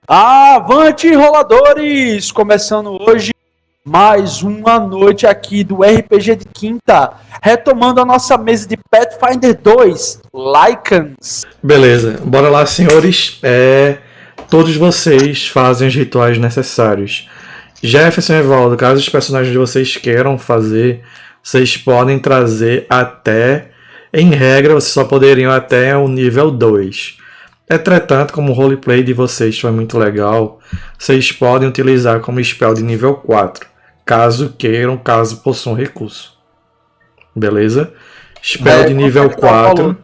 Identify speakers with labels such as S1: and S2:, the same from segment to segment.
S1: Avante, roladores! Começando hoje mais uma noite aqui do RPG de Quinta, retomando a nossa mesa de Pathfinder 2, Lycans.
S2: Beleza, bora lá, senhores. Todos vocês fazem os rituais necessários. Jefferson e Evaldo, caso os personagens de vocês queiram fazer, vocês podem trazer até... Em regra, vocês só poderiam até o nível 2. Entretanto, como o roleplay de vocês foi muito legal, vocês podem utilizar como spell de nível 4, caso queiram, caso possuam recurso. Beleza? Spell de nível 4...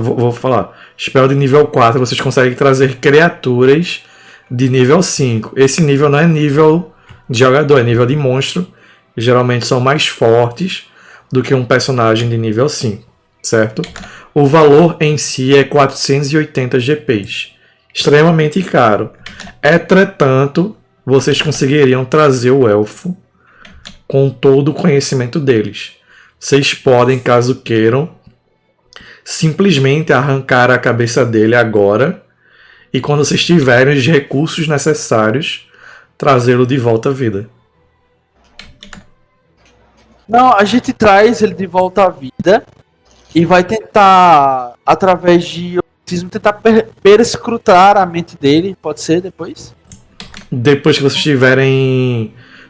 S2: vou falar. Spell de nível 4, vocês conseguem trazer criaturas de nível 5. Esse nível não é nível de jogador, é nível de monstro. Geralmente são mais fortes do que um personagem de nível 5, certo? O valor em si é 480 GPs. Extremamente caro. Entretanto, vocês conseguiriam trazer o elfo com todo o conhecimento deles. Vocês podem, caso queiram, simplesmente arrancar a cabeça dele agora e quando vocês tiverem os recursos necessários, trazê-lo de volta à vida.
S1: Não, a gente traz ele de volta à vida e vai tentar, através de ocultismo, tentar perscrutar a mente dele, pode ser depois?
S2: Depois que vocês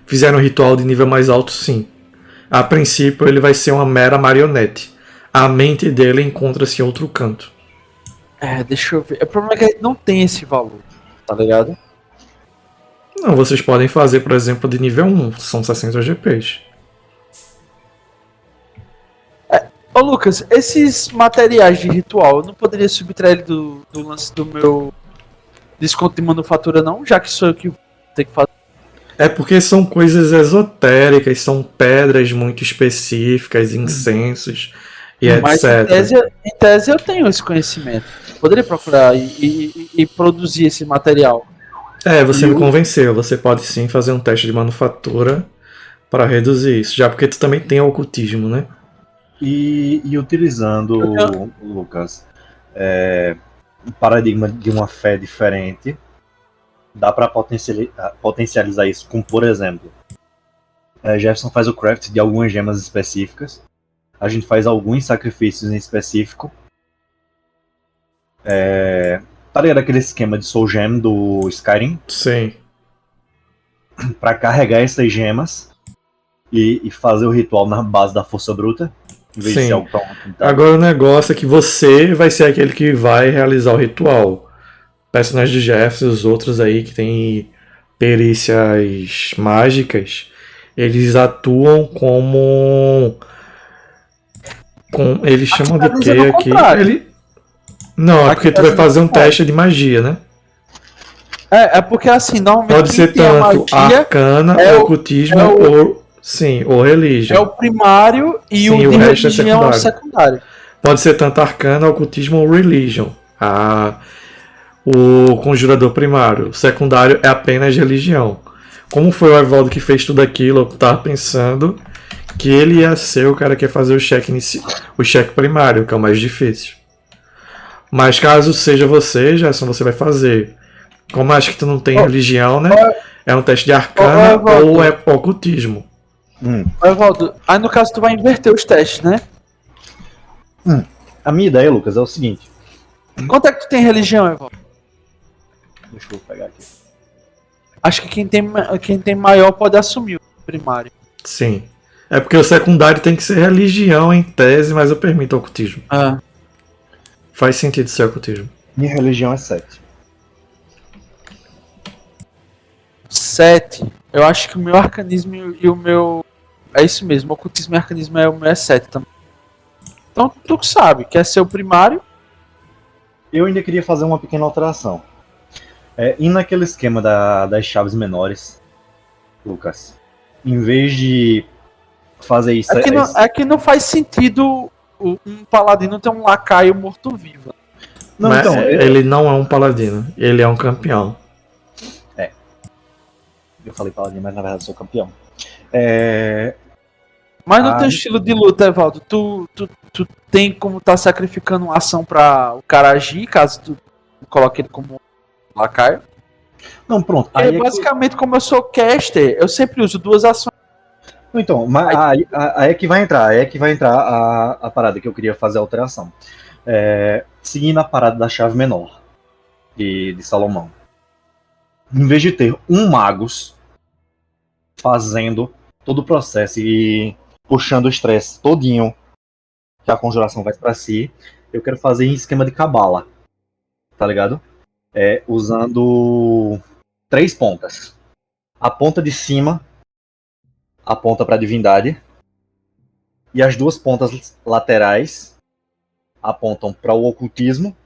S2: fizeram um ritual de nível mais alto, sim. A princípio ele vai ser uma mera marionete. A mente dele encontra-se em outro canto.
S1: Deixa eu ver. O problema é que a gente não tem esse valor, tá ligado?
S2: Não, vocês podem fazer, por exemplo, de nível 1. São 60 GPs.
S1: Ô Lucas, esses materiais de ritual, eu não poderia subtrair ele do lance do meu desconto de manufatura não? Já que sou eu que tenho que fazer.
S2: É porque são coisas esotéricas, são pedras muito específicas, incensos e
S1: Mas
S2: etc.
S1: em tese eu tenho esse conhecimento. Poderia procurar e produzir esse material.
S2: Você me convenceu. Você pode sim fazer um teste de manufatura para reduzir isso. Já porque tu também tem ocultismo, né?
S3: E utilizando, Lucas, um paradigma de uma fé diferente, dá para potencializar isso com, por exemplo, Jefferson faz o craft de algumas gemas específicas, a gente faz alguns sacrifícios em específico. Tá ligado aquele esquema de Soul Gem do Skyrim?
S2: Sim.
S3: Para carregar essas gemas e fazer o ritual na base da força bruta.
S2: Sim. Agora o negócio é que você vai ser aquele que vai realizar o ritual. Personagens de Jefferson e os outros aí que tem perícias mágicas, eles atuam como... eles chamam de quê aqui? Não, é porque tu vai fazer um teste de magia, né?
S1: Porque assim, normalmente
S2: pode ser tanto arcana, ocultismo ou religião.
S1: É o primário e o de religião é o secundário.
S2: Pode ser tanto arcana, ocultismo ou religion. O conjurador primário. O secundário é apenas religião. Como foi o Evaldo que fez tudo aquilo, eu tava pensando que ele ia ser o cara que ia fazer o cheque primário, que é o mais difícil. Mas caso seja você, Gerson, você vai fazer. Como acho que tu não tem religião, né? É um teste de arcana ou é ocultismo.
S1: Evaldo, aí no caso tu vai inverter os testes, né?
S3: A minha ideia, Lucas, é o seguinte.
S1: Quanto é que tu tem religião, Evaldo?
S3: Deixa eu pegar aqui.
S1: Acho que quem tem maior pode assumir o primário.
S2: Sim. É porque o secundário tem que ser religião em tese, mas eu permito ocultismo. Faz sentido ser ocultismo.
S3: Minha religião é 7.
S1: 7? Eu acho que o meu arcanismo e o meu... É isso mesmo, o ocultismo e arcanismo o meu é 7 também. Então tu sabe, quer ser o primário?
S3: Eu ainda queria fazer uma pequena alteração. E naquele esquema das chaves menores, Lucas, em vez de fazer isso...
S1: É que não faz sentido um paladino ter um lacaio morto-vivo.
S2: Não, então, ele não é um paladino, ele é um campeão.
S3: Eu falei paladino, mas na verdade eu sou campeão.
S1: Mas no teu estilo de luta, Evaldo, tu tem como tá sacrificando uma ação pra o cara agir, caso tu coloque ele como lacaio.
S3: Não, pronto.
S1: É, basicamente, como eu sou caster, eu sempre uso 2 ações.
S3: Então, mas aí é que vai entrar, a parada que eu queria fazer a alteração. Seguindo a parada da chave menor de Salomão. Em vez de ter um Magus fazendo todo o processo e puxando o estresse todinho que a conjuração vai pra si, eu quero fazer em esquema de cabala, tá ligado? Usando 3 pontas. A ponta de cima aponta pra divindade e as 2 pontas laterais apontam para o ocultismo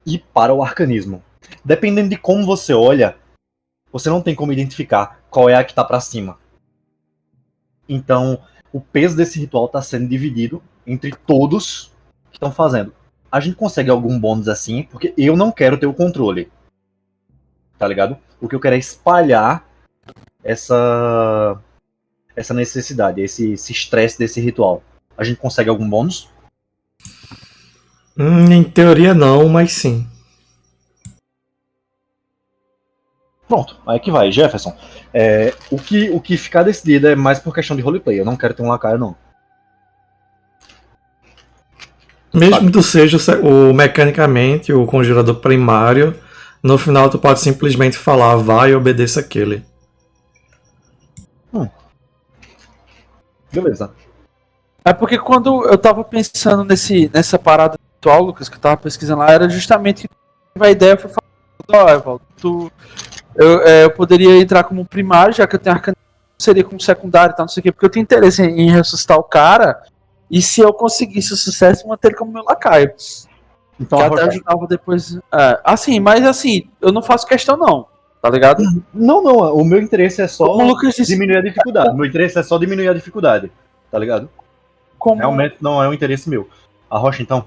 S3: e para o arcanismo. Dependendo de como você olha, você não tem como identificar qual é a que está para cima. Então, o peso desse ritual está sendo dividido entre todos que estão fazendo. A gente consegue algum bônus assim, porque eu não quero ter o controle. Tá ligado? O que eu quero é espalhar essa necessidade, esse estresse desse ritual. A gente consegue algum bônus?
S2: Em teoria não, mas sim.
S3: Pronto, aí que vai, Jefferson. O que ficar decidido é mais por questão de roleplay. Eu não quero ter um lacaio, não.
S2: Mesmo que tu seja mecanicamente o conjurador primário, no final tu pode simplesmente falar vai e obedeça aquele.
S3: Beleza.
S1: É porque quando eu tava pensando nessa parada atual, Lucas, que eu tava pesquisando lá, era justamente a ideia foi falar, Evaldo, eu poderia entrar como primário, já que eu tenho arcano, seria como secundário e tal, não sei o quê, porque eu tenho interesse em ressuscitar o cara, e se eu conseguisse o sucesso, manter ele como meu lacaio.
S3: Então,
S1: que até ajudava depois. Mas eu não faço questão, não. Tá ligado?
S3: Não, o meu interesse é só
S1: Como o Lucas disse,
S3: diminuir a dificuldade. O meu interesse é só diminuir a dificuldade. Tá ligado? Realmente não é um interesse meu. A Rocha, então?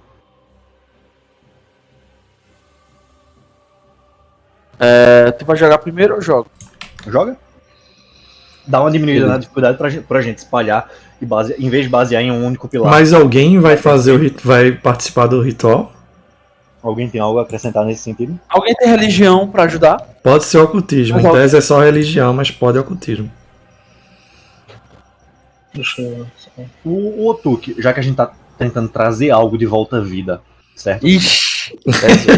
S1: Tu vai jogar primeiro ou jogo?
S3: Joga? Dá uma diminuída na dificuldade pra gente espalhar em vez de basear em um único pilar.
S2: Mas alguém vai vai participar do ritual?
S3: Alguém tem algo a acrescentar nesse sentido?
S1: Alguém tem religião pra ajudar?
S2: Pode ser ocultismo. Em tese é só religião, mas pode ocultismo.
S4: Deixa eu...
S3: O Otuk, já que a gente tá tentando trazer algo de volta à vida, certo?
S1: Ixi!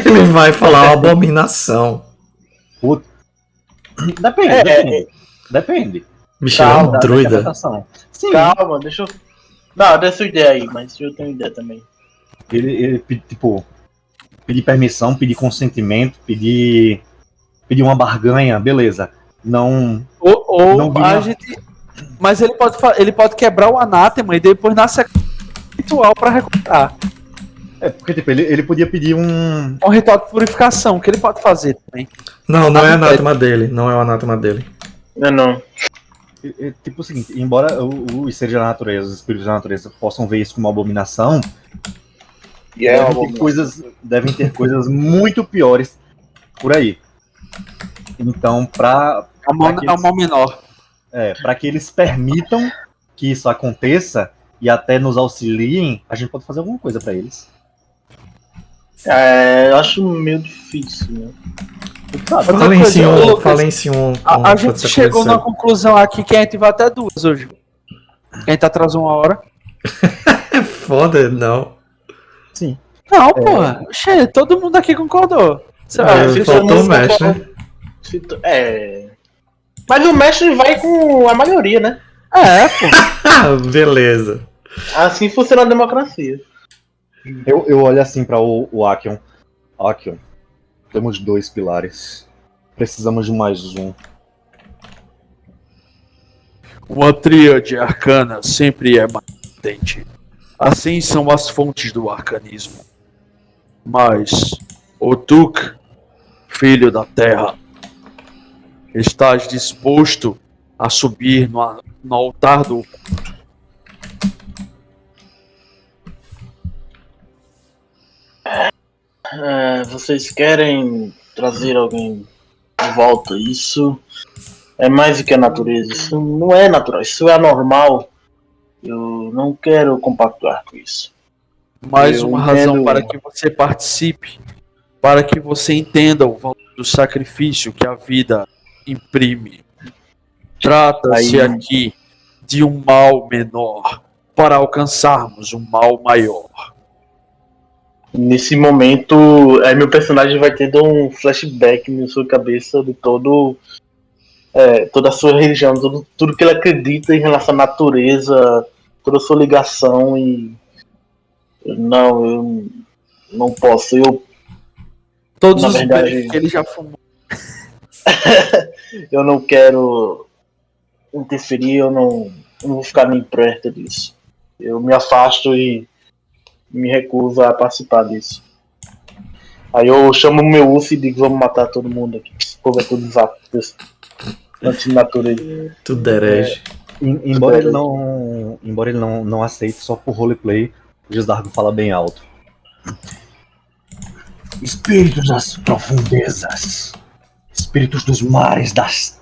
S2: Ele vai falar abominação.
S3: Depende.
S2: Bicho, é um druida.
S3: Sim.
S4: Calma, deixa eu... Não, dê sua ideia aí, mas eu tenho ideia também.
S3: Ele tipo, pedir permissão, pedir consentimento, pedir uma barganha, beleza. Não
S1: A gente... Mas ele pode quebrar o anátema e depois nasce ritual pra recuperar.
S3: Porque tipo, ele podia pedir um
S1: ritual de purificação, que ele pode fazer também.
S2: Não é anátema dele. Não é o anátema dele.
S4: Não.
S3: Tipo o seguinte, embora os seres da natureza, os espíritos da natureza possam ver isso como uma abominação, devem ter coisas muito piores por aí. Então,
S1: a mão menor.
S3: Para que eles permitam que isso aconteça e até nos auxiliem, a gente pode fazer alguma coisa para eles.
S4: Eu acho meio difícil, né?
S2: Fala em si um.
S1: A gente chegou na conclusão aqui que a gente vai até 2 hoje. A gente atrasou 1 hora.
S2: É foda, não.
S3: Sim.
S1: Não, porra. Todo mundo aqui concordou.
S2: Faltou o mestre,
S4: né? Mas o mestre vai com a maioria, né?
S1: Pô.
S2: Beleza.
S4: Assim funciona a democracia.
S3: Eu olho assim para o Akion. Akion, temos 2 pilares. Precisamos de mais um.
S1: Uma tríade arcana sempre é mais potente. Assim são as fontes do arcanismo. Mas, Otuk, filho da terra, estás disposto a subir no altar do oculto?
S4: Vocês querem trazer alguém de volta? Isso é mais do que a natureza. Isso não é natural, isso é anormal. Eu não quero compactuar com isso.
S1: Mais uma razão para que você participe, para que você entenda o valor do sacrifício que a vida imprime. Trata-se aqui de um mal menor para alcançarmos um mal maior.
S4: Nesse momento, meu personagem vai tendo um flashback na sua cabeça de toda a sua religião, tudo que ele acredita em relação à natureza, toda a sua ligação e eu não posso.
S1: Todos
S4: na
S1: os
S4: verdade,
S1: becos que ele já fumou.
S4: eu não quero interferir, eu não vou ficar nem perto disso. Eu me afasto e me recuso a participar disso. Aí eu chamo o meu urso e digo, vamos matar todo mundo aqui. Esse povo é tudo antinatureza.
S2: Tudo herege.
S3: Embora ele não aceite só por roleplay, o Gisdargo fala bem alto. Espíritos das profundezas, espíritos dos mares, das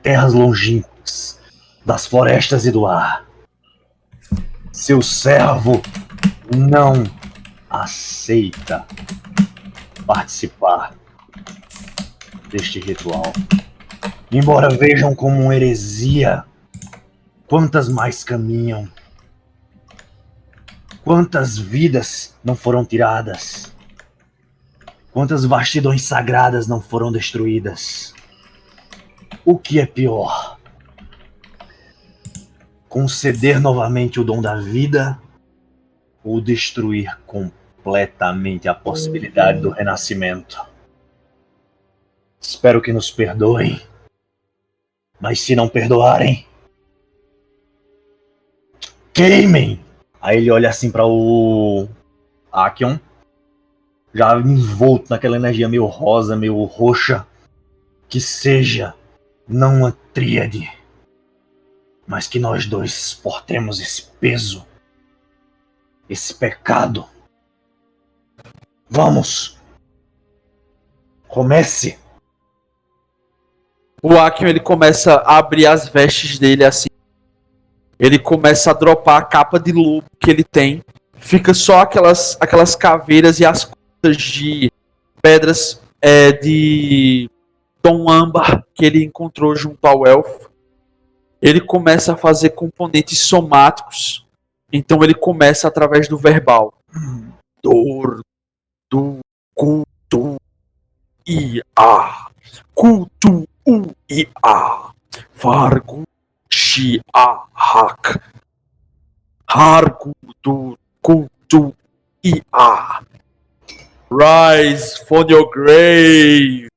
S3: terras longínquas, das florestas e do ar. Seu servo não aceita participar deste ritual. Embora vejam como uma heresia, quantas mais caminham? Quantas vidas não foram tiradas? Quantas vastidões sagradas não foram destruídas? O que é pior? Conceder novamente o dom da vida ou destruir completamente a possibilidade do renascimento? Espero que nos perdoem. Mas se não perdoarem, queimem! Aí ele olha assim para o Acheon, já envolto naquela energia meio rosa, meio roxa. Que seja não uma tríade, mas que nós dois portemos esse peso, esse pecado. Vamos! Comece!
S1: O Acheon, ele começa a abrir as vestes dele assim. Ele começa a dropar a capa de lobo que ele tem. Fica só aquelas caveiras e as contas de pedras de tom âmbar que ele encontrou junto ao elfo. Ele começa a fazer componentes somáticos. Então ele começa através do verbal. Dor, do, culto, ia, culto, ia, vargo, shia, hak, hargo, do, culto, ia, rise from your grave.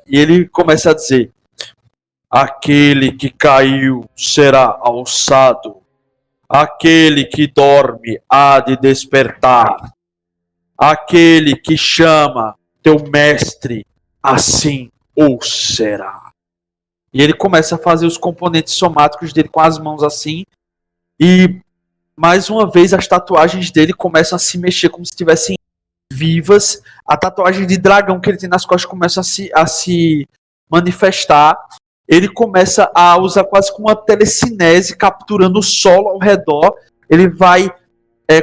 S1: E ele começa a dizer: aquele que caiu será alçado, aquele que dorme há de despertar, aquele que chama teu mestre, assim ou será. E ele começa a fazer os componentes somáticos dele com as mãos assim, e mais uma vez as tatuagens dele começam a se mexer como se estivessem vivas. A tatuagem de dragão que ele tem nas costas começa a se manifestar. Ele começa a usar quase como uma telecinese, capturando o solo ao redor. Ele vai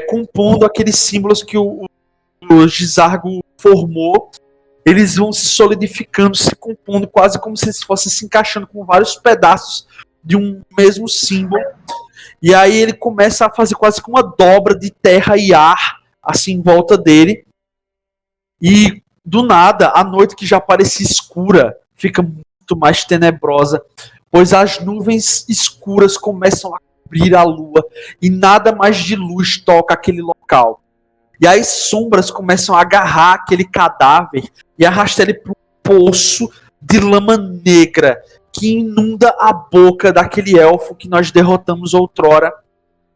S1: compondo aqueles símbolos que o Gisdargo formou. Eles vão se solidificando, se compondo, quase como se fossem se encaixando com vários pedaços de um mesmo símbolo. E aí ele começa a fazer quase que uma dobra de terra e ar, assim, em volta dele. E, do nada, a noite que já parecia escura, fica muito mais tenebrosa, pois as nuvens escuras começam a cobrir a lua, e nada mais de luz toca aquele local. E as sombras começam a agarrar aquele cadáver e arrastar ele para um poço de lama negra que inunda a boca daquele elfo que nós derrotamos outrora.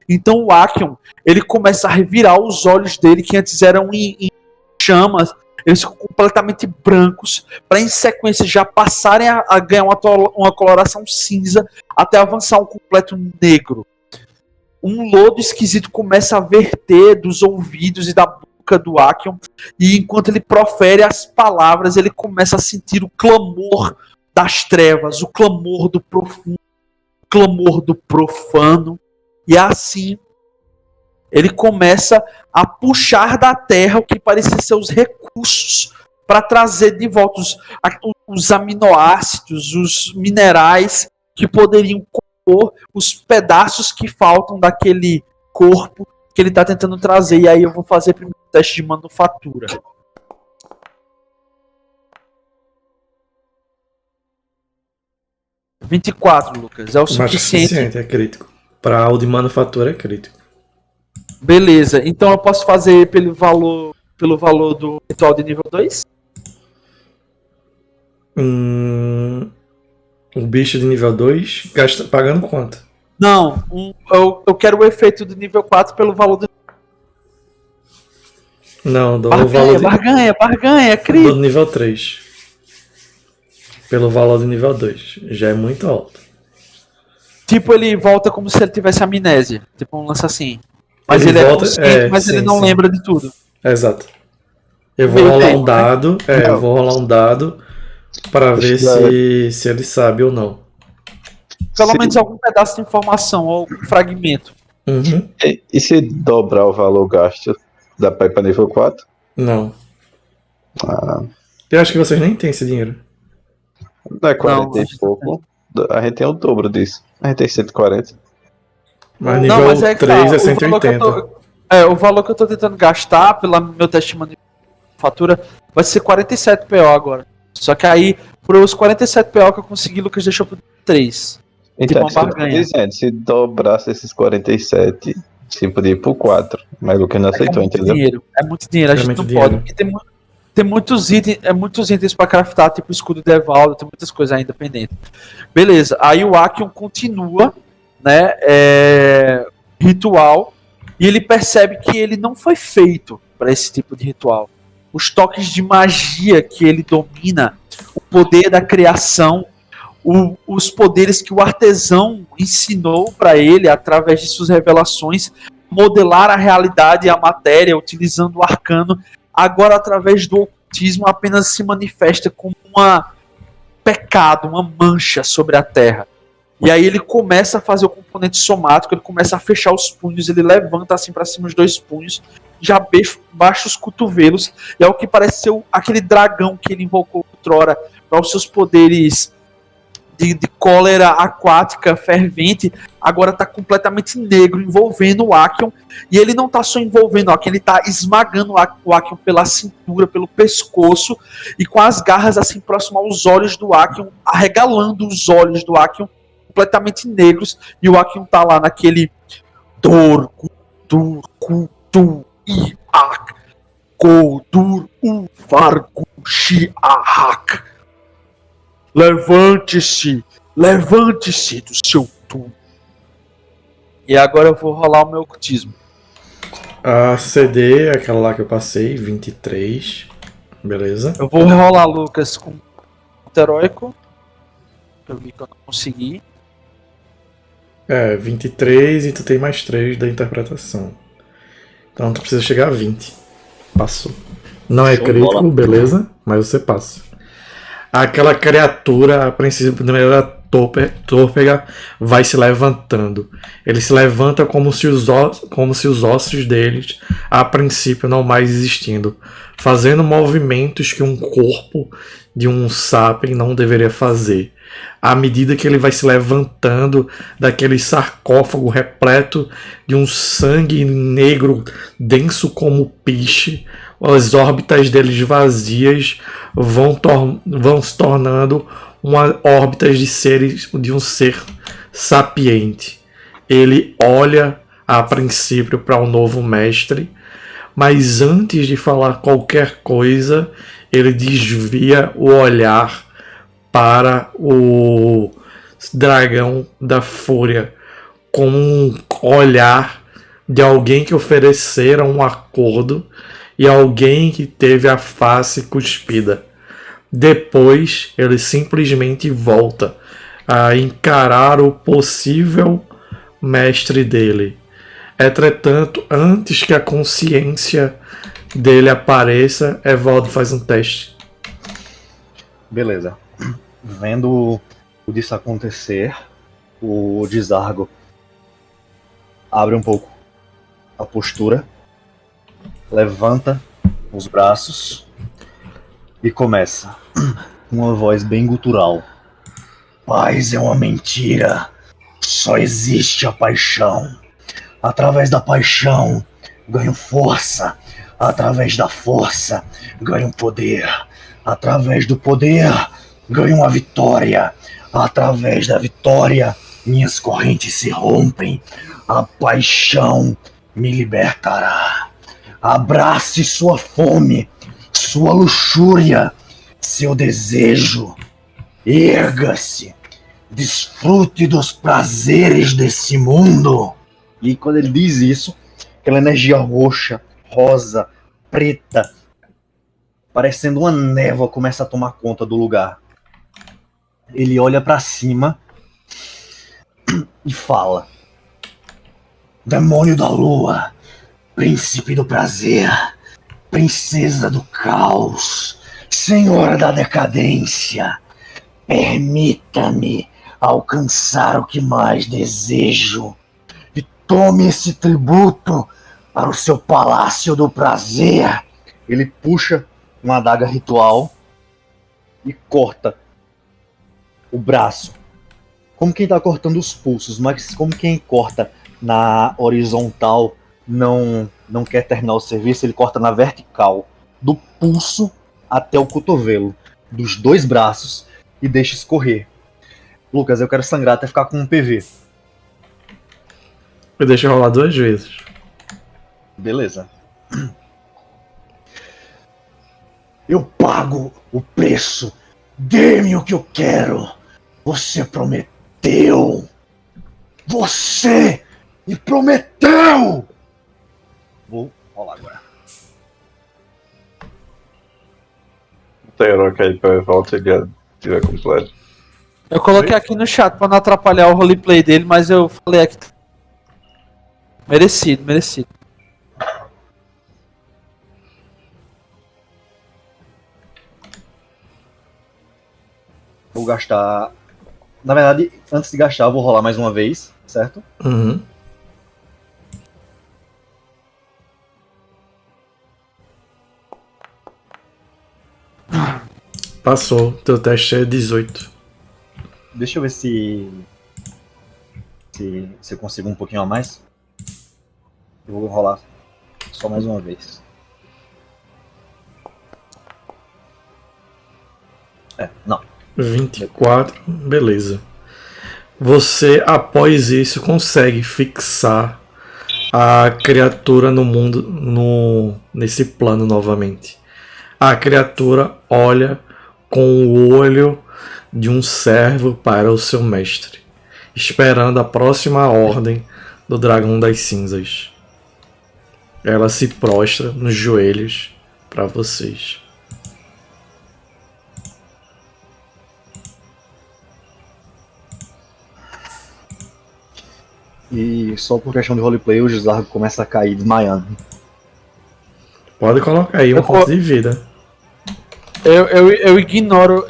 S1: Então o Acheon, ele começa a revirar os olhos dele, que antes eram em chamas, eles ficam completamente brancos, para em sequência já passarem a ganhar uma coloração cinza, até avançar um completo negro. Um lodo esquisito começa a verter dos ouvidos e da boca do Acheon, e enquanto ele profere as palavras, ele começa a sentir o clamor das trevas, o clamor do profundo, o clamor do profano, e assim ele começa a puxar da terra o que parecia ser os recursos para trazer de volta os aminoácidos, os minerais que poderiam compor os pedaços que faltam daquele corpo que ele está tentando trazer. E aí eu vou fazer primeiro o teste de manufatura. $24, Lucas. É o
S2: Mais que
S1: suficiente.
S2: é crítico. Para o de manufatura é crítico.
S1: Beleza. Então eu posso fazer pelo valor do ritual de nível 2?
S2: O bicho de nível 2 gasta, pagando quanto?
S1: Não. Eu quero o efeito do nível 4 pelo valor do.
S2: Não, do valor
S1: Barganha,
S2: do
S1: crítico.
S2: nível 3. Pelo valor do nível 2. Já é muito alto.
S1: Tipo, ele volta como se ele tivesse amnésia. Tipo, um lance assim. Mas
S2: Ele
S1: ele
S2: volta-
S1: é consciente, mas
S2: sim,
S1: ele não
S2: sim.
S1: lembra de tudo.
S2: Exato. Eu vou
S1: Meio
S2: rolar
S1: tempo,
S2: um
S1: né?
S2: dado. Eu vou rolar um dado para ver se ele sabe ou não.
S1: Pelo
S5: Se-
S1: menos algum pedaço de informação ou algum fragmento.
S2: Uhum.
S5: E se dobrar o valor gasto, dá pra ir pra nível 4?
S2: Não.
S5: Ah,
S2: Eu acho que vocês nem têm esse dinheiro.
S5: não é 40
S1: Não, a
S5: e
S1: gente
S5: pouco. A gente tem o dobro disso. A gente tem 140.
S2: Mas
S1: Não,
S2: nível
S1: mas é que
S2: 3
S1: tá,
S2: é 180.
S1: o valor que eu tô tentando gastar pelo meu teste de manufatura vai ser 47 PO agora. Só que aí, por os 47 PO que eu consegui, Lucas deixou pro 3.
S5: Então,
S1: uma
S5: isso que eu tô
S1: barganha.
S5: dizendo, se dobrasse esses 47, se podia ir pro 4. Mas o Lucas não
S1: É
S5: aceitou,
S1: muito
S5: entendeu?
S1: dinheiro. É muito dinheiro, a
S2: É
S1: gente
S2: muito
S1: não
S2: dinheiro.
S1: pode. Porque tem muitos itens pra craftar, tipo o escudo de Evaldo, tem muitas coisas ainda pendentes. Beleza, aí o Akion continua, né, ritual, e ele percebe que ele não foi feito para esse tipo de ritual. Os toques de magia que ele domina, o poder da criação, os poderes que o artesão ensinou para ele através de suas revelações, modelar a realidade e a matéria utilizando o arcano, agora através do ocultismo apenas se manifesta como um pecado, uma mancha sobre a terra. E aí ele começa a fazer o componente somático, ele começa a fechar os punhos, ele levanta assim para cima os dois punhos, já baixa os cotovelos, e é o que parece ser aquele dragão que ele invocou outrora para os seus poderes de cólera aquática fervente, agora está completamente negro, envolvendo o Akion, e ele não está só envolvendo o Akion, ele está esmagando o Akion pela cintura, pelo pescoço, e com as garras assim próximo aos olhos do Akion, arregalando os olhos do Akion, completamente negros, e o Akion tá lá naquele Dorku, Durku, Tu, Iak, Kodur, Ufarku, Shiahak. Levante-se do seu túmulo. E agora eu vou rolar o meu ocultismo.
S2: A CD é aquela lá que eu passei, 23. Beleza.
S1: Eu vou rolar, Lucas, com heróico. Eu vi que eu não consegui.
S2: 23 e tu tem mais 3 da interpretação. Então tu precisa chegar a 20. Passou. Não é
S4: Show de
S2: crítico,
S4: bola.
S2: beleza, mas você passa. Aquela criatura, a princípio, de maneira tôpega, vai se levantando. Ele se levanta como se os ossos deles, a princípio, não mais existindo, fazendo movimentos que um corpo de um sapiens não deveria fazer. À medida que ele vai se levantando daquele sarcófago repleto de um sangue negro denso como piche, as órbitas deles vazias vão se tornando órbitas de um ser sapiente. Ele olha a princípio para o novo mestre, mas antes de falar qualquer coisa, ele desvia o olhar para o dragão da fúria com um olhar de alguém que oferecera um acordo e alguém que teve a face cuspida. Depois ele simplesmente volta a encarar o possível mestre dele. Entretanto, antes que a consciência dele apareça, Evaldo faz um teste.
S3: Beleza. Vendo disso acontecer, o Desargo abre um pouco a postura, levanta os braços E começa. Uma voz bem gutural. Paz é uma mentira. Só existe a paixão. Através da paixão, ganho força. Através da força, ganho poder. Através do poder, ganho uma vitória. Através da vitória, minhas correntes se rompem. A paixão me libertará. Abrace sua fome, sua luxúria, seu desejo. Erga-se. Desfrute dos prazeres desse mundo. E quando ele diz isso, aquela energia roxa, rosa, preta, parecendo uma névoa, começa a tomar conta do lugar. Ele olha pra cima e fala: Demônio da lua, príncipe do prazer, princesa do caos, senhora da decadência, permita-me alcançar o que mais desejo e tome esse tributo para o seu palácio do prazer. Ele puxa uma adaga ritual e corta o braço, como quem está cortando os pulsos, mas como quem corta na horizontal não quer terminar o serviço, ele corta na vertical, do pulso até o cotovelo, dos dois braços, e deixa escorrer. Lucas, eu quero sangrar até ficar com um PV.
S2: Eu deixo rolar 2 vezes.
S3: Beleza. Eu pago o preço. Dê-me o que eu quero. Você prometeu. Você me prometeu. Vou rolar agora.
S5: Tem herói aí pra volta e tiver completo.
S1: Eu coloquei aqui no chat pra não atrapalhar o roleplay dele, mas eu falei aqui. Merecido, merecido.
S3: Vou gastar. Na verdade, antes de gastar, eu vou rolar mais uma vez, certo?
S2: Uhum. Passou. Teu teste é 18.
S3: Deixa eu ver se eu consigo um pouquinho a mais. Eu vou rolar só mais uma vez. Não.
S2: 24, beleza. Você, após isso, consegue fixar a criatura no mundo, nesse plano novamente. A criatura olha com o olho de um servo para o seu mestre, esperando a próxima ordem do Dragão das Cinzas. Ela se prostra nos joelhos para vocês.
S3: E só por questão de roleplay, o Gisargo começa a cair desmaiando.
S2: Pode colocar aí um ponto de vida.
S1: Eu ignoro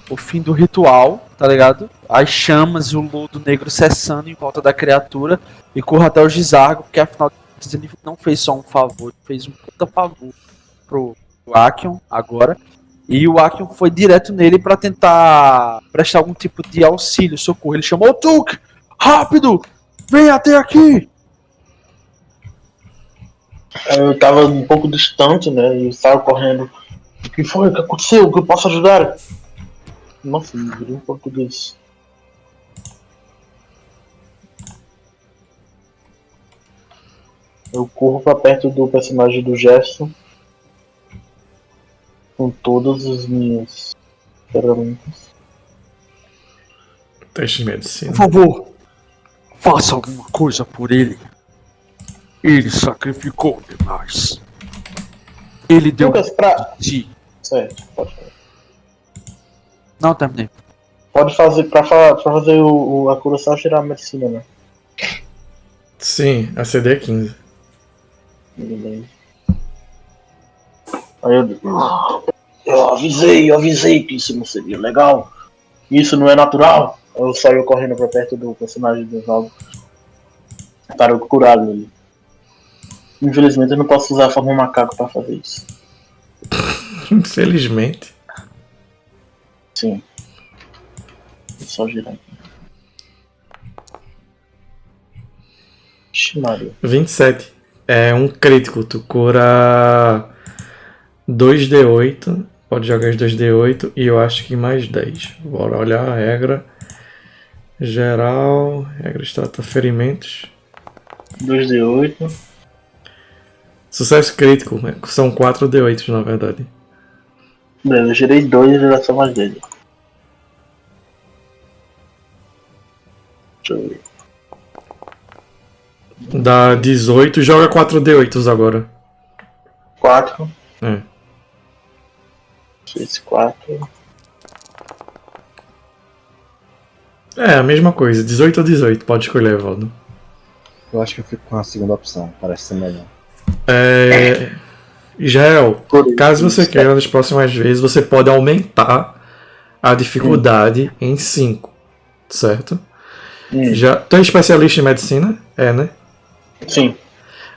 S1: o fim do ritual, tá ligado? As chamas e o lodo negro cessando em volta da criatura e corro até o Gisargo, porque afinal de contas ele não fez só um favor, ele fez um puta favor pro Akion agora. E o Akion foi direto nele pra tentar prestar algum tipo de auxílio, socorro. Ele chamou o Tuk! Rápido! Vem até aqui!
S4: Eu tava um pouco distante, né? E saiu correndo. O que foi? O que aconteceu? O que eu posso ajudar? Nossa, me virou em português. Eu corro pra perto do personagem do Gerson. Com todas as minhas ferramentas.
S2: Teste de medicina.
S1: Por favor, faça alguma coisa por ele. Ele sacrificou demais. Ele deu
S4: Lucas, pra...
S1: de si.
S4: Certo, pode fazer.
S1: Não, terminei.
S4: Pode fazer, pra fazer a cura só tirar a medicina, né?
S2: Sim, a CD é 15.
S4: Beleza. Aí eu avisei que isso não seria legal. Isso não é natural. Eu saio correndo pra perto do personagem do jogo para curar ele. Infelizmente eu não posso usar a forma macaco pra fazer isso.
S2: Infelizmente.
S4: Sim. Só girar aqui. Ixi, Maria.
S2: 27. É um crítico. Tu cura 2d8. Pode jogar os 2d8 e eu acho que mais 10. Bora olhar a regra. Geral. Regra trata ferimentos.
S4: 2d8.
S2: Sucesso crítico. Né? São 4d8 na verdade.
S4: Beleza, eu girei 2 e já são mais dele. Deixa eu ver.
S2: Dá 18. Joga 4d8 agora.
S4: 4.
S2: É.
S4: Esse 4.
S2: É a mesma coisa. 18 ou 18. Pode escolher, Evaldo.
S3: Eu acho que eu fico com a segunda opção, parece ser melhor.
S2: Israel, caso você queira nas próximas vezes, você pode aumentar a dificuldade em 5, certo? Já, tu é especialista em medicina? É, né?
S4: Sim.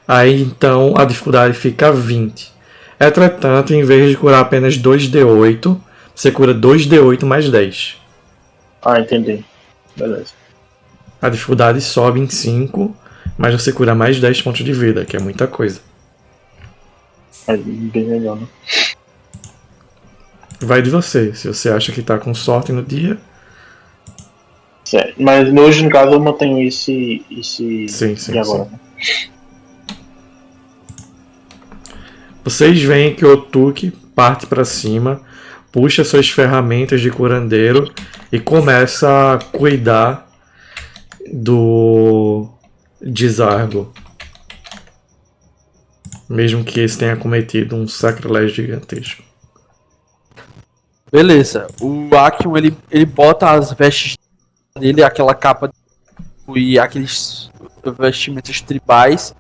S2: Aí então a dificuldade fica 20. Entretanto, em vez de curar apenas 2d8, você cura 2d8 mais 10.
S4: Ah, entendi. Beleza.
S2: A dificuldade sobe em 5, mas você cura mais 10 pontos de vida, que é muita coisa.
S4: É bem melhor, né?
S2: Vai de você. Se você acha que tá com sorte no dia,
S4: Certo. Mas hoje, no caso, eu mantenho esse
S2: sim,
S4: de agora.
S2: sim.
S4: Né?
S2: Vocês veem que o Otuki parte para cima, puxa suas ferramentas de curandeiro e começa a cuidar do Desargo. Mesmo que esse tenha cometido um sacrilégio gigantesco.
S1: Beleza. O Akion, ele bota as vestes dele, aquela capa e aqueles vestimentos tribais.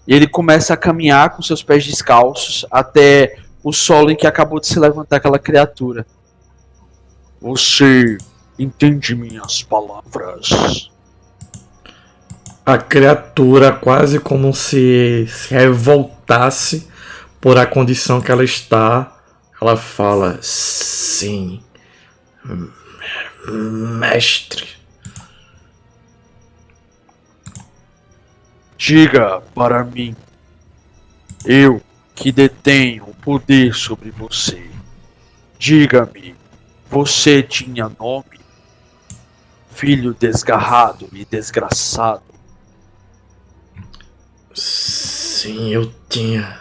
S1: E ele começa a caminhar com seus pés descalços até o solo em que acabou de se levantar aquela criatura. Você entende minhas palavras?
S2: A criatura quase como se revoltasse por a condição que ela está. Ela fala: sim, mestre.
S1: Diga para mim, eu que detenho o poder sobre você. Diga-me, você tinha nome? Filho desgarrado e desgraçado.
S2: Sim, eu tinha.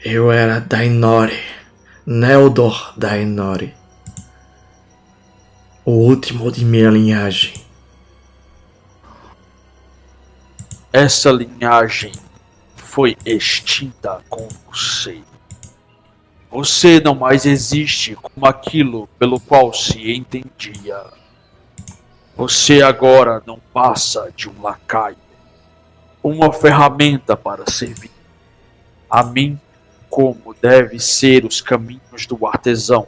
S2: Eu era Dainori. Neldor Dainori. O último de minha linhagem.
S1: Essa linhagem foi extinta com você. Você não mais existe como aquilo pelo qual se entendia. Você agora não passa de um lacaio. Uma ferramenta para servir a mim como deve ser os caminhos do artesão.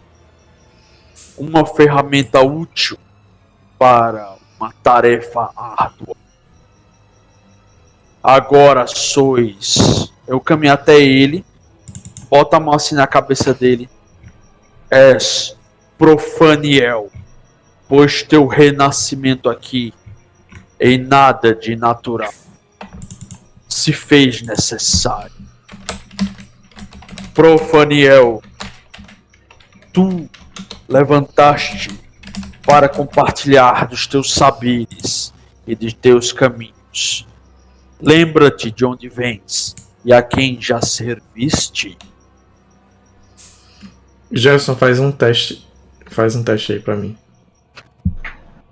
S1: Uma ferramenta útil para uma tarefa árdua. Agora sois. Eu caminho até ele, bota a mão assim na cabeça dele. És Profaniel, pois teu renascimento aqui em nada de natural se fez necessário. Profaniel, tu levantaste para compartilhar dos teus saberes e de teus caminhos. Lembra-te de onde vens e a quem já serviste.
S2: Gerson, faz um teste aí pra mim.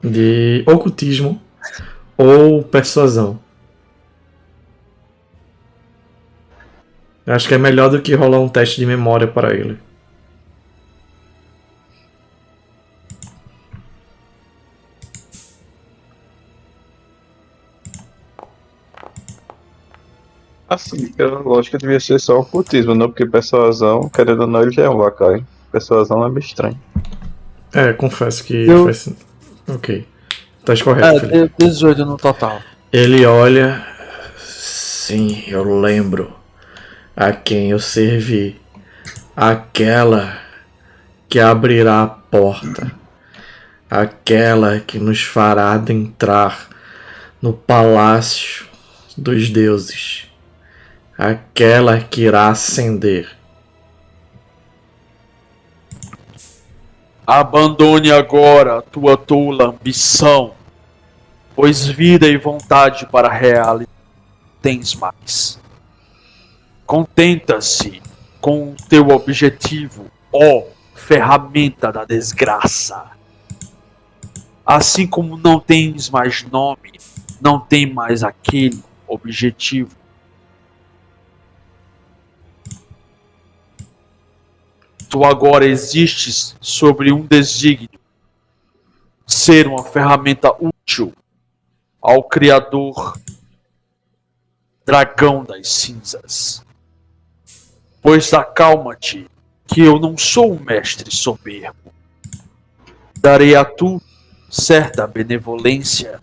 S2: De ocultismo ou persuasão. Eu acho que é melhor do que rolar um teste de memória para ele.
S5: Assim, pela lógica devia ser só ocultismo, não? Porque persuasão, querendo ou não, ele já é um lacaio. Persuasão é meio estranho.
S2: É, confesso que
S1: Eu-
S2: faz. Ok. Tá correto, Felipe.
S1: 18 no total.
S2: Ele olha. Sim, eu lembro a quem eu servi. aquela que abrirá a porta, aquela que nos fará adentrar no palácio dos deuses, aquela que irá ascender.
S1: Abandone agora a tua tola ambição, pois vida e vontade para a realidade tens mais. Contenta-se com o teu objetivo, ó ferramenta da desgraça. Assim como não tens mais nome, não tem mais aquele objetivo. Tu agora existes sobre um desígnio, ser uma ferramenta útil ao Criador, Dragão das Cinzas. Pois acalma-te, que eu não sou um mestre soberbo. Darei a tu certa benevolência.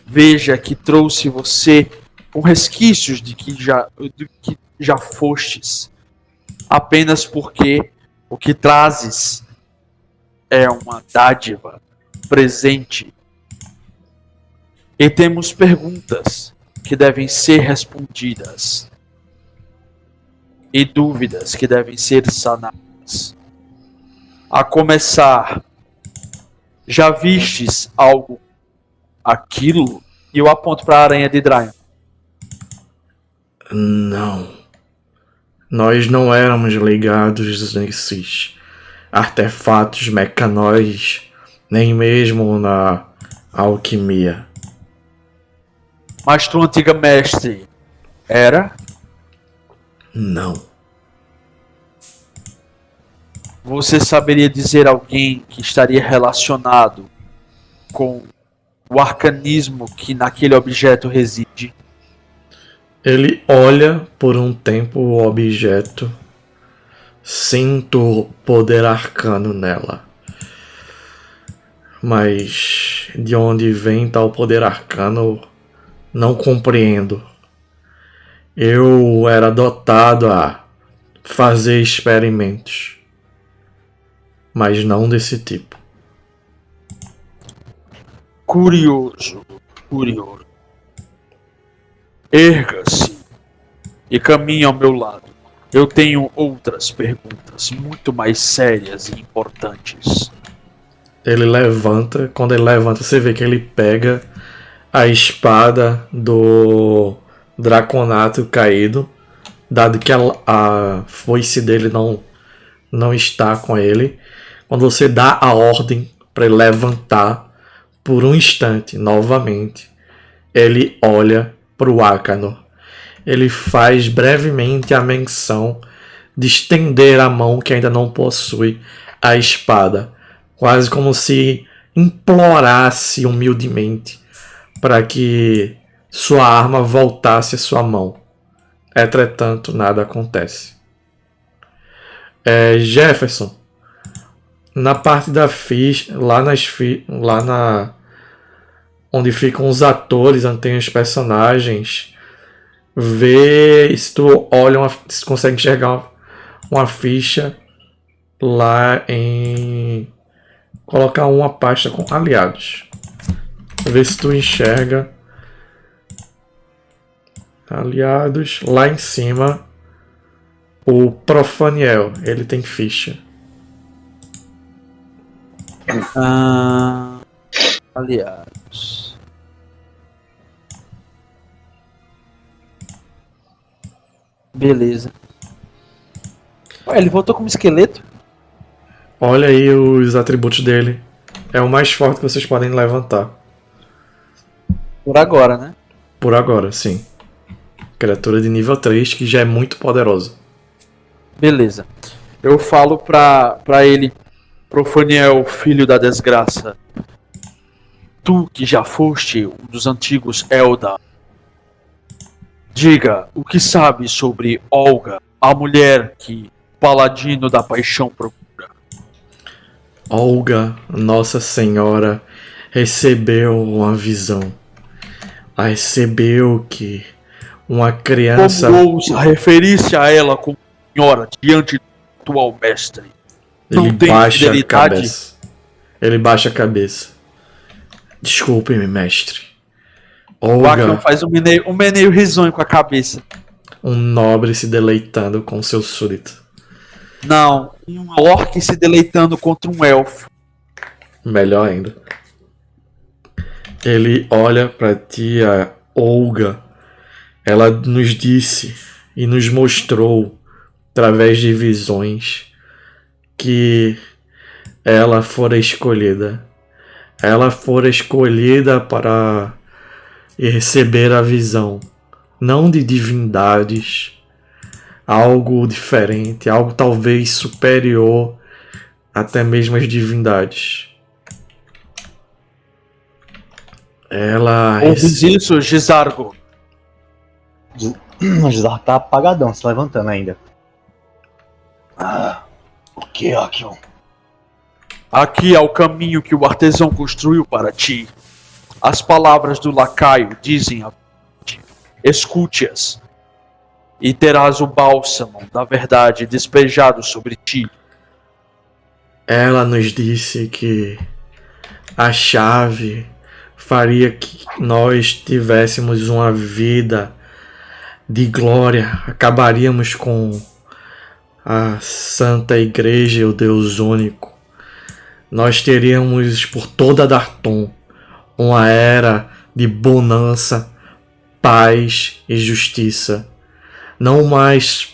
S1: Veja que trouxe você com resquícios de que já fostes, apenas porque o que trazes é uma dádiva, presente. E temos perguntas que devem ser respondidas e dúvidas que devem ser sanadas. A começar, já vistes algo, aquilo? E eu aponto para a aranha de Dryon.
S2: Não. Nós não éramos ligados nesses artefatos mecanóis, nem mesmo na alquimia.
S1: Mas tua antiga mestre era?
S2: Não.
S1: Você saberia dizer alguém que estaria relacionado com o arcanismo que naquele objeto reside?
S2: Ele olha por um tempo o objeto. Sinto o poder arcano nela. Mas de onde vem tal poder arcano, não compreendo. Eu era dotado a fazer experimentos, mas não desse tipo.
S1: Curioso, curioso. Erga-se e caminhe ao meu lado. Eu tenho outras perguntas muito mais sérias e importantes.
S2: Ele levanta, quando ele levanta você vê que ele pega a espada do Draconato caído, dado que a foice dele não está com ele. Quando você dá a ordem para ele levantar, por um instante, novamente, ele olha para o Arcanor. Ele faz brevemente a menção de estender a mão que ainda não possui a espada, quase como se implorasse humildemente para que sua arma voltasse à sua mão. Entretanto, nada acontece. Jefferson, na parte da ficha, onde ficam os atores, onde tem os personagens, vê se tu olha, se consegue enxergar uma ficha lá em colocar uma pasta com aliados. Vê se tu enxerga aliados lá em cima. O Profaniel, ele tem ficha.
S1: Aliados. Beleza. Ué, ele voltou como esqueleto?
S2: Olha aí os atributos dele. É o mais forte que vocês podem levantar.
S1: Por agora, né?
S2: Por agora, sim. Criatura de nível 3 que já é muito poderosa.
S1: Beleza. Eu falo pra ele, Profaniel, filho da desgraça. Tu que já foste um dos antigos Eldar. Diga o que sabe sobre Olga, a mulher que o Paladino da Paixão procura.
S2: Olga, Nossa Senhora, recebeu uma visão. Ela recebeu que uma criança...
S1: Como ousa referir-se a ela como senhora diante do atual mestre. Não
S2: Ele
S1: tem
S2: baixa a
S1: fidelidade.
S2: cabeça. Ele baixa a cabeça. Desculpe-me, mestre.
S1: O Action
S2: Olga,
S1: faz um meneio risonho com a cabeça.
S2: um nobre se deleitando com seu súdito.
S1: Não, um orc se deleitando contra um elfo.
S2: Melhor ainda. Ele olha para ti, a Olga. Ela nos disse e nos mostrou, através de visões, que ela fora escolhida. Ela fora escolhida para receber a visão, não de divindades, algo diferente, algo talvez superior até mesmo às divindades. Ela
S1: Ouves isso, Gizargo?
S3: O Gizar tá apagadão, se levantando ainda. O que, Action?
S1: Aqui é o caminho que o artesão construiu para ti. As palavras do lacaio dizem a verdade. Escute-as, e terás o bálsamo da verdade despejado sobre ti.
S2: Ela nos disse que a chave faria que nós tivéssemos uma vida de glória, acabaríamos com a Santa Igreja e o Deus único. Nós teríamos por toda Darton uma era de bonança, paz e justiça. Não mais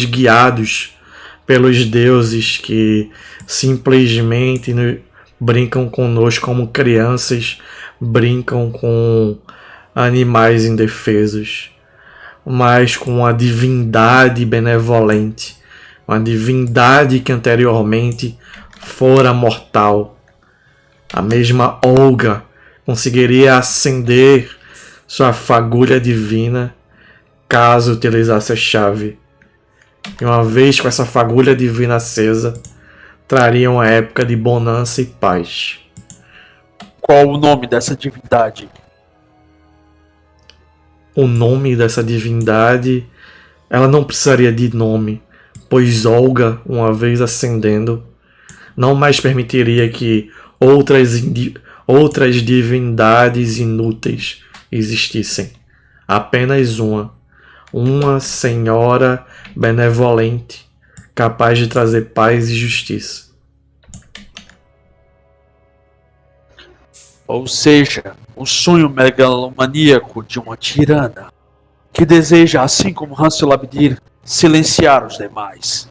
S2: guiados pelos deuses que simplesmente brincam conosco como crianças brincam com animais indefesos, mas com a divindade benevolente, uma divindade que anteriormente fora mortal. A mesma Olga conseguiria acender sua fagulha divina caso utilizasse a chave. E uma vez com essa fagulha divina acesa, traria uma época de bonança e paz.
S1: Qual o nome dessa divindade?
S2: O nome dessa divindade, ela não precisaria de nome, pois Olga, uma vez ascendendo, não mais permitiria que outras divindades inúteis existissem. Apenas uma senhora benevolente, capaz de trazer paz e justiça.
S1: Ou seja, o sonho megalomaníaco de uma tirana que deseja, assim como Hansel Abdir, silenciar os demais.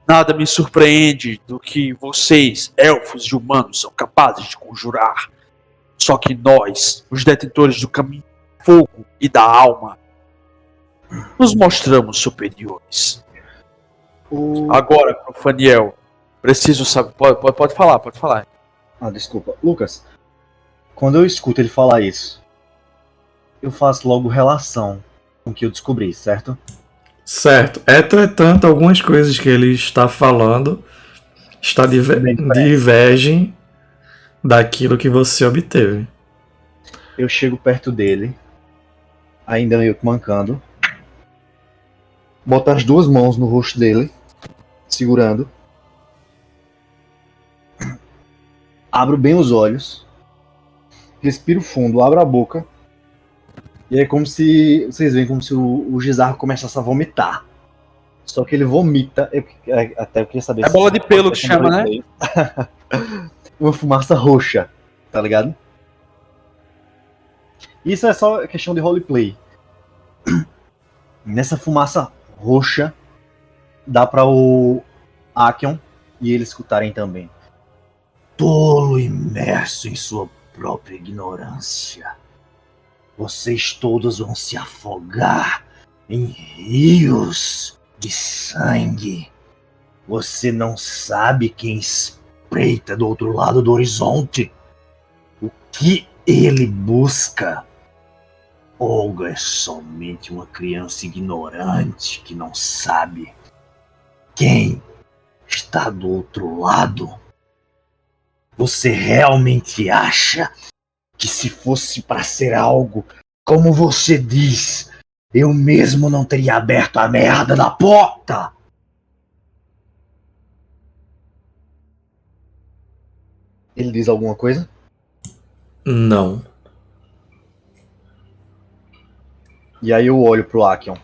S1: Nada me surpreende do que vocês, elfos e humanos, são capazes de conjurar. Só que nós, os detentores do caminho do fogo e da alma, nos mostramos superiores. Agora, Profaniel, preciso saber. Pode falar.
S3: Desculpa. Lucas, quando eu escuto ele falar isso, eu faço logo relação com o que eu descobri, certo?
S2: Certo. Entretanto, algumas coisas que ele está falando divergem daquilo que você obteve.
S3: Eu chego perto dele, ainda meio que mancando, boto as duas mãos no rosto dele, segurando, abro bem os olhos, respiro fundo, abro a boca, e é como se, vocês veem como se o Gizarro começasse a vomitar. Só que ele vomita, até eu queria saber
S1: É bola de pelo que chama, né?
S3: Uma fumaça roxa, tá ligado? Isso é só questão de roleplay. Nessa fumaça roxa, dá pra o Acheon e ele escutarem também. Tolo imerso em sua própria ignorância. Vocês todos vão se afogar em rios de sangue. Você não sabe quem espreita do outro lado do horizonte. O que ele busca? Olga é somente uma criança ignorante que não sabe quem está do outro lado. Você realmente acha que se fosse para ser algo como você diz, eu mesmo não teria aberto a merda da porta. Ele diz alguma coisa?
S2: Não.
S3: E aí eu olho pro Akion.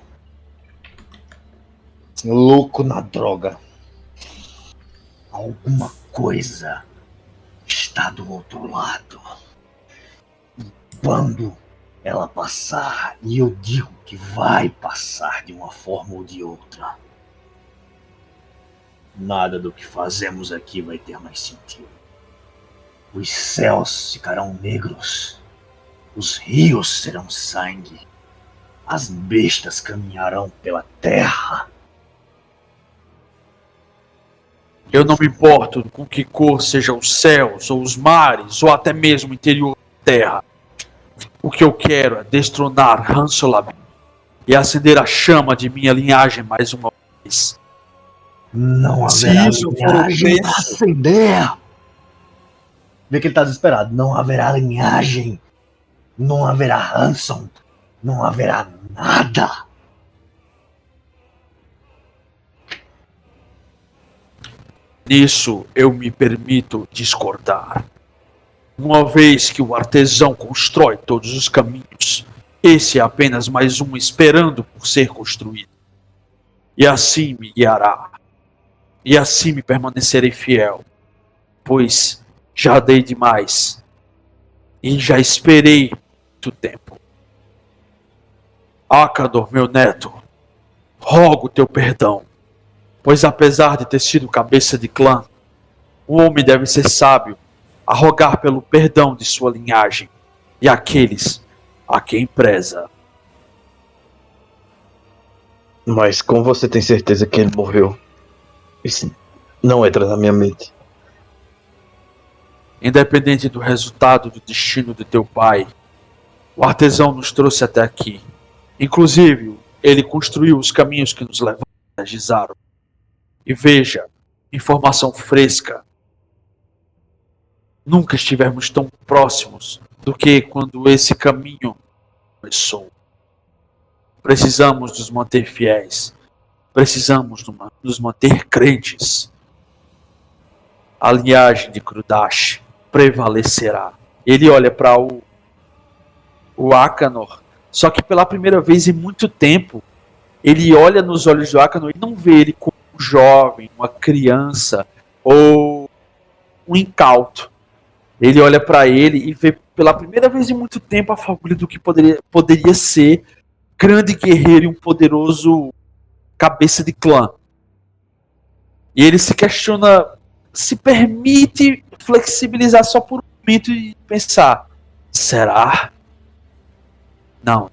S3: Louco na droga. Alguma coisa está do outro lado. E quando ela passar, e eu digo que vai passar de uma forma ou de outra, nada do que fazemos aqui vai ter mais sentido. Os céus ficarão negros, os rios serão sangue, as bestas caminharão pela terra.
S1: Eu não me importo com que cor sejam os céus, ou os mares, ou até mesmo o interior da terra. O que eu quero é destronar Hansolab e acender a chama de minha linhagem mais uma vez.
S3: Não
S1: Se
S3: haverá
S1: isso for o
S3: linhagem
S1: preço-
S3: a acender. Vê que ele tá desesperado. Não haverá linhagem. Não haverá Hanson. Não haverá nada.
S1: Nisso eu me permito discordar. Uma vez que o artesão constrói todos os caminhos, esse é apenas mais um esperando por ser construído. E assim me guiará. E assim me permanecerei fiel. Pois já dei demais. E já esperei muito tempo. Akador, meu neto, rogo teu perdão. Pois apesar de ter sido cabeça de clã, o homem deve ser sábio a rogar pelo perdão de sua linhagem e aqueles a quem preza.
S5: Mas como você tem certeza que ele morreu? Isso não entra na minha mente.
S1: Independente do resultado do destino de teu pai, o artesão nos trouxe até aqui. Inclusive, ele construiu os caminhos que nos levam a Gizaro. E veja, informação fresca. Nunca estivemos tão próximos do que quando esse caminho começou. Precisamos nos manter fiéis. Precisamos nos manter crentes. A linhagem de Krudash prevalecerá. Ele olha para o Akanor, só que pela primeira vez em muito tempo, ele olha nos olhos do Akanor e não vê ele como um jovem, uma criança ou um incauto. Ele olha para ele e vê pela primeira vez em muito tempo a fagulha do que poderia ser grande guerreiro e um poderoso cabeça de clã. E ele se questiona, se permite flexibilizar só por um momento e pensar: será? Não.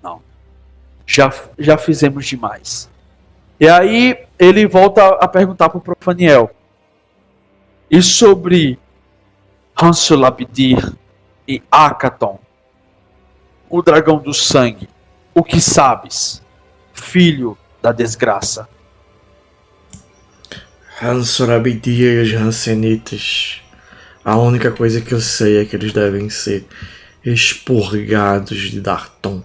S1: Já fizemos demais. E aí ele volta a perguntar para o Profaniel: e sobre Hansulabdir e Akaton, o dragão do sangue, o que sabes, filho da desgraça?
S2: Hansorabdia e os Hansenitas. A única coisa que eu sei é que eles devem ser expurgados de Darton.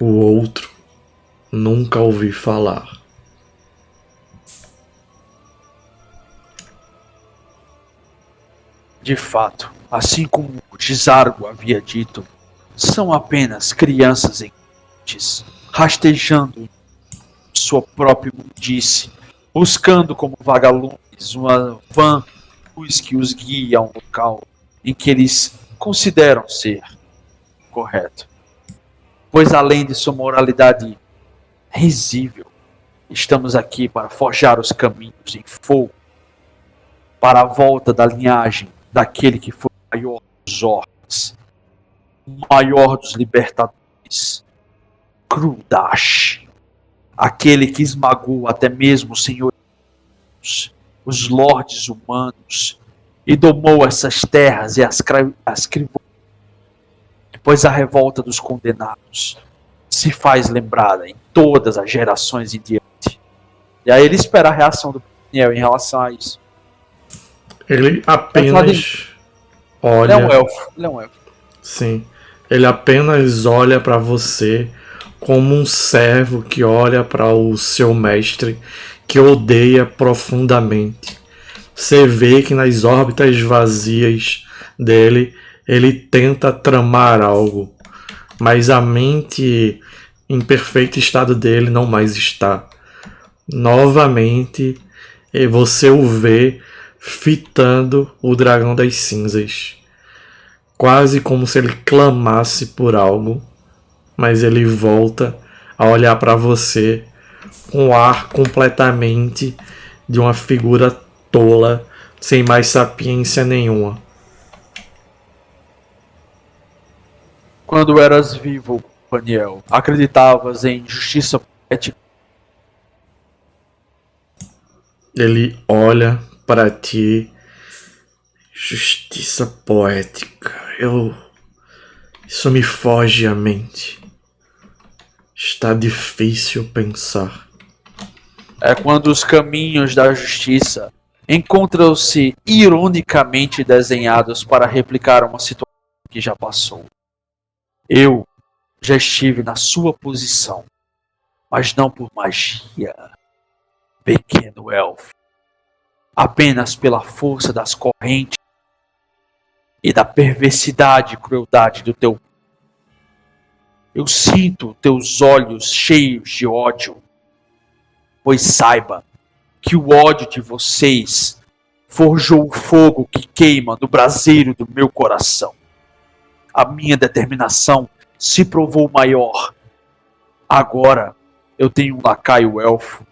S2: O outro nunca ouvi falar.
S1: De fato, assim como o Gizargo havia dito, são apenas crianças ignorantes, rastejando em sua própria imundice, buscando como vagalumes uma vã luz que os guie a um local em que eles consideram ser correto. Pois além de sua moralidade risível, estamos aqui para forjar os caminhos em fogo para a volta da linhagem daquele que foi o maior dos orcs, o maior dos libertadores, Krudash, aquele que esmagou até mesmo os senhores, os lordes humanos, e domou essas terras e as crivou. Pois a revolta dos condenados se faz lembrada em todas as gerações em diante. E aí ele espera a reação do Daniel em relação a isso.
S2: Ele apenas
S1: Ele
S2: olha.
S1: é um elfo.
S2: Sim. Ele apenas olha para você como um servo que olha para o seu mestre, que odeia profundamente. Você vê que nas órbitas vazias dele, ele tenta tramar algo, mas a mente em perfeito estado dele não mais está. Novamente, você o vê fitando o dragão das cinzas, quase como se ele clamasse por algo, mas ele volta a olhar para você com um ar completamente de uma figura tola, sem mais sapiência nenhuma.
S1: Quando eras vivo, Paniel, acreditavas em justiça poética?
S2: Ele olha para ti. Justiça poética. Isso me foge à mente. Está difícil pensar.
S1: É quando os caminhos da justiça encontram-se ironicamente desenhados para replicar uma situação que já passou. Eu já estive na sua posição, mas não por magia, pequeno elfo. Apenas pela força das correntes e da perversidade e crueldade do teu. Eu sinto teus olhos cheios de ódio, pois saiba que o ódio de vocês forjou o fogo que queima no braseiro do meu coração. A minha determinação se provou maior. Agora eu tenho um lacaio elfo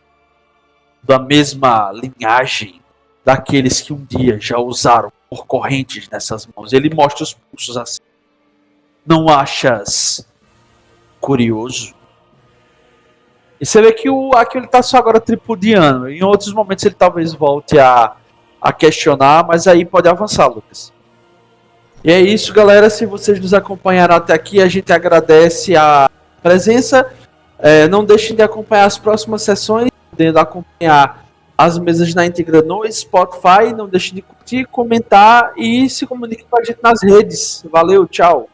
S1: da mesma linhagem daqueles que um dia já usaram por correntes nessas mãos. Ele mostra os pulsos assim. Não achas curioso? E você vê que aqui ele está só agora tripudiando. Em outros momentos ele talvez volte a questionar, mas aí pode avançar, Lucas. E é isso, galera. Se vocês nos acompanharam até aqui, a gente agradece a presença. Não deixem de acompanhar as próximas sessões, podendo acompanhar as mesas na íntegra no Spotify. Não deixem de curtir, comentar e se comunique com a gente nas redes. Valeu, tchau!